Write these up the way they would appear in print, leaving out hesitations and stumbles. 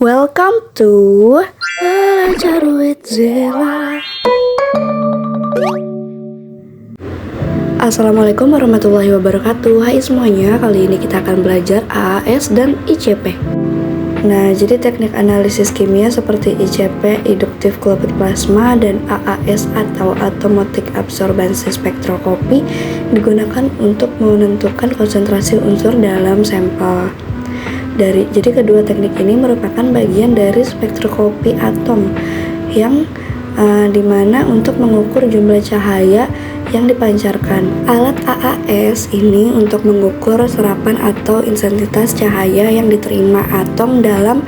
Welcome to Belajar with Zela. Assalamualaikum warahmatullahi wabarakatuh. Hai semuanya, kali ini kita akan belajar AAS dan ICP. Nah, jadi teknik analisis kimia seperti ICP, induktif Clopit plasma, dan AAS atau automatic absorbency spektroskopi digunakan untuk menentukan konsentrasi unsur dalam sampel. Jadi kedua teknik ini merupakan bagian dari spektroskopi atom yang dimana untuk mengukur jumlah cahaya yang dipancarkan. Alat AAS ini untuk mengukur serapan atau intensitas cahaya yang diterima atom dalam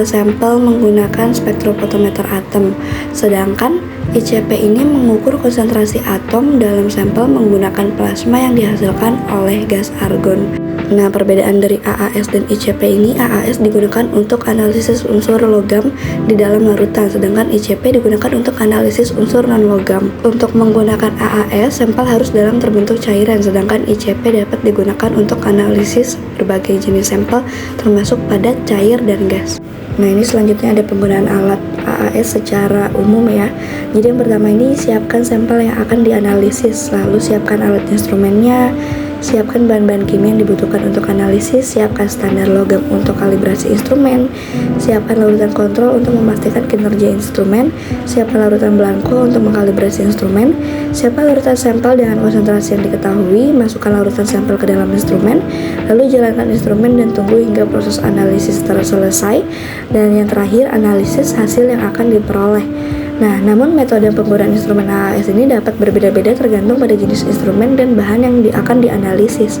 sampel menggunakan spektrofotometer atom. Sedangkan ICP ini mengukur konsentrasi atom dalam sampel menggunakan plasma yang dihasilkan oleh gas argon. Nah, perbedaan dari AAS dan ICP ini, AAS digunakan untuk analisis unsur logam di dalam larutan, sedangkan ICP digunakan untuk analisis unsur non-logam. Untuk menggunakan AAS, sampel harus dalam terbentuk cairan, sedangkan ICP dapat digunakan untuk analisis berbagai jenis sampel, termasuk padat, cair, dan gas. Nah, ini selanjutnya ada penggunaan alat AAS secara umum ya. Jadi yang pertama ini, siapkan sampel yang akan dianalisis, lalu siapkan alat instrumennya, siapkan bahan-bahan kimia yang dibutuhkan untuk analisis, siapkan standar logam untuk kalibrasi instrumen, siapkan larutan kontrol untuk memastikan kinerja instrumen, siapkan larutan blanko untuk mengkalibrasi instrumen, siapkan larutan sampel dengan konsentrasi yang diketahui, masukkan larutan sampel ke dalam instrumen, lalu jalankan instrumen dan tunggu hingga proses analisis selesai, dan yang terakhir analisis hasil yang akan diperoleh. Nah, namun metode penggunaan instrumen AAS ini dapat berbeda-beda tergantung pada jenis instrumen dan bahan yang akan dianalisis.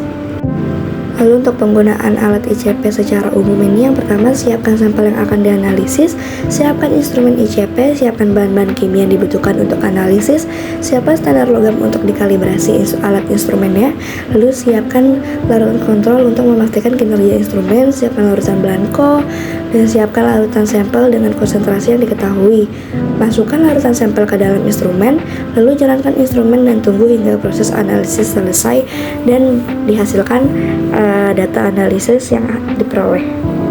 Lalu untuk penggunaan alat ICP secara umum ini, yang pertama siapkan sampel yang akan dianalisis, siapkan instrumen ICP, siapkan bahan-bahan kimia yang dibutuhkan untuk analisis, siapkan standar logam untuk dikalibrasi alat instrumennya, lalu siapkan larutan kontrol untuk memastikan kinerja instrumen, siapkan larutan blanko, dan siapkan larutan sampel dengan konsentrasi yang diketahui. Masukkan larutan sampel ke dalam instrumen, lalu jalankan instrumen dan tunggu hingga proses analisis selesai dan dihasilkan data analisis yang diperoleh.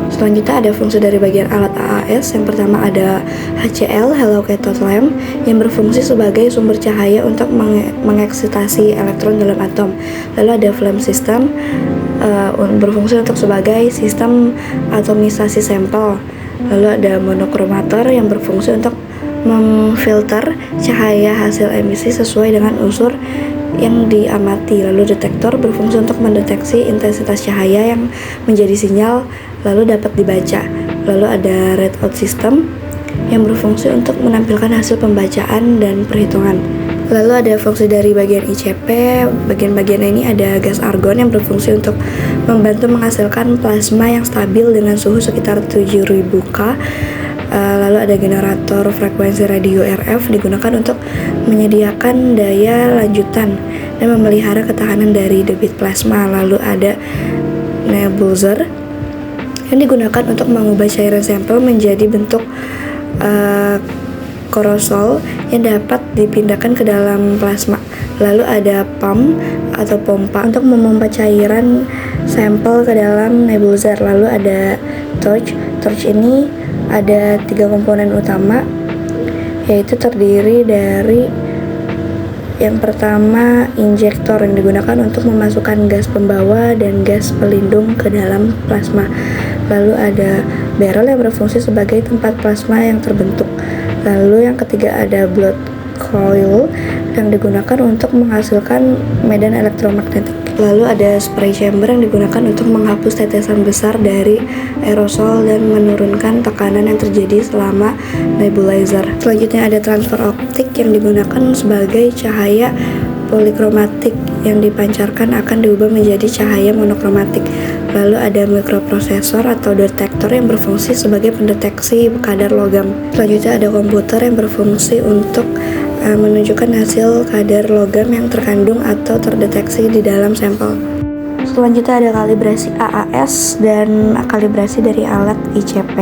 Selanjutnya ada fungsi dari bagian alat AAS. Yang pertama ada HCl, Halo Cathode Lamp, yang berfungsi sebagai sumber cahaya untuk mengeksitasi elektron dalam atom. Lalu ada flame system, berfungsi untuk sebagai sistem atomisasi sampel. Lalu ada monokromator yang berfungsi untuk memfilter cahaya hasil emisi sesuai dengan unsur yang diamati. Lalu detektor berfungsi untuk mendeteksi intensitas cahaya yang menjadi sinyal lalu dapat dibaca. Lalu ada readout system yang berfungsi untuk menampilkan hasil pembacaan dan perhitungan. Lalu ada fungsi dari bagian ICP. Bagian-bagian ini ada gas argon yang berfungsi untuk membantu menghasilkan plasma yang stabil dengan suhu sekitar 7000 K. Lalu ada generator frekuensi radio RF digunakan untuk menyediakan daya lanjutan dan memelihara ketahanan dari debit plasma. Lalu ada nebulizer yang digunakan untuk mengubah cairan sampel menjadi bentuk korosol yang dapat dipindahkan ke dalam plasma. Lalu ada pump atau pompa untuk memompa cairan sampel ke dalam nebulizer. Lalu ada torch. Torch ini ada 3 komponen utama, yaitu terdiri dari yang pertama injektor yang digunakan untuk memasukkan gas pembawa dan gas pelindung ke dalam plasma. Lalu ada barrel yang berfungsi sebagai tempat plasma yang terbentuk. Lalu yang ketiga ada blood coil yang digunakan untuk menghasilkan medan elektromagnetik. Lalu ada spray chamber yang digunakan untuk menghapus tetesan besar dari aerosol dan menurunkan tekanan yang terjadi selama nebulizer. Selanjutnya ada transfer optik yang digunakan sebagai cahaya polikromatik yang dipancarkan akan diubah menjadi cahaya monokromatik. Lalu ada mikroprosesor atau detektor yang berfungsi sebagai pendeteksi kadar logam. Selanjutnya ada komputer yang berfungsi untuk menunjukkan hasil kadar logam yang terkandung atau terdeteksi di dalam sampel. Selanjutnya ada kalibrasi AAS dan kalibrasi dari alat ICP.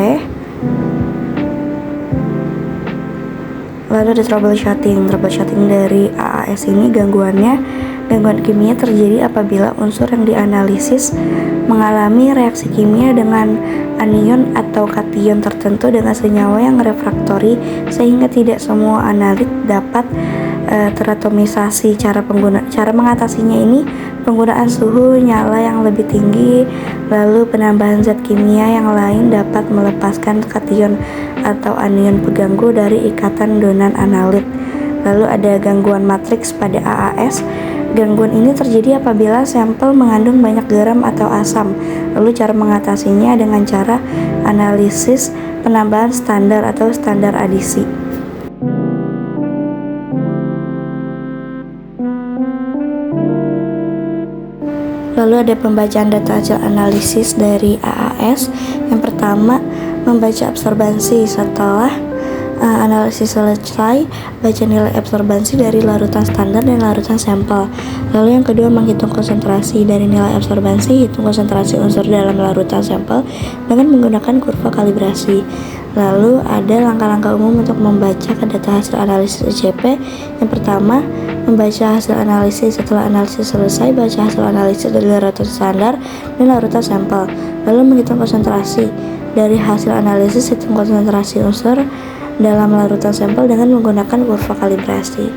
Lalu ada troubleshooting dari AAS ini gangguan kimia terjadi apabila unsur yang dianalisis mengalami reaksi kimia dengan anion atau kation tertentu dengan senyawa yang refraktori sehingga tidak semua analit dapat teratomisasi. Cara mengatasinya ini penggunaan suhu nyala yang lebih tinggi, lalu penambahan zat kimia yang lain dapat melepaskan kation atau anion pengganggu dari ikatan donan analit. Lalu ada gangguan matriks pada AAS. Gangguan ini terjadi apabila sampel mengandung banyak garam atau asam. Lalu cara mengatasinya dengan cara analisis penambahan standar atau standar adisi. Lalu ada pembacaan data hasil analisis dari AAS. Yang pertama, membaca absorbansi. Setelah analisis selesai, baca nilai absorbansi dari larutan standar dan larutan sampel. Lalu yang kedua, menghitung konsentrasi. Dari nilai absorbansi, hitung konsentrasi unsur dalam larutan sampel dengan menggunakan kurva kalibrasi. Lalu ada langkah-langkah umum untuk membaca data hasil analisis ICP. Yang pertama, membaca hasil analisis. Setelah analisis selesai, baca hasil analisis dari larutan standar dan larutan sampel. Lalu menghitung konsentrasi. Dari hasil analisis, hitung konsentrasi unsur dalam larutan sampel dengan menggunakan kurva kalibrasi.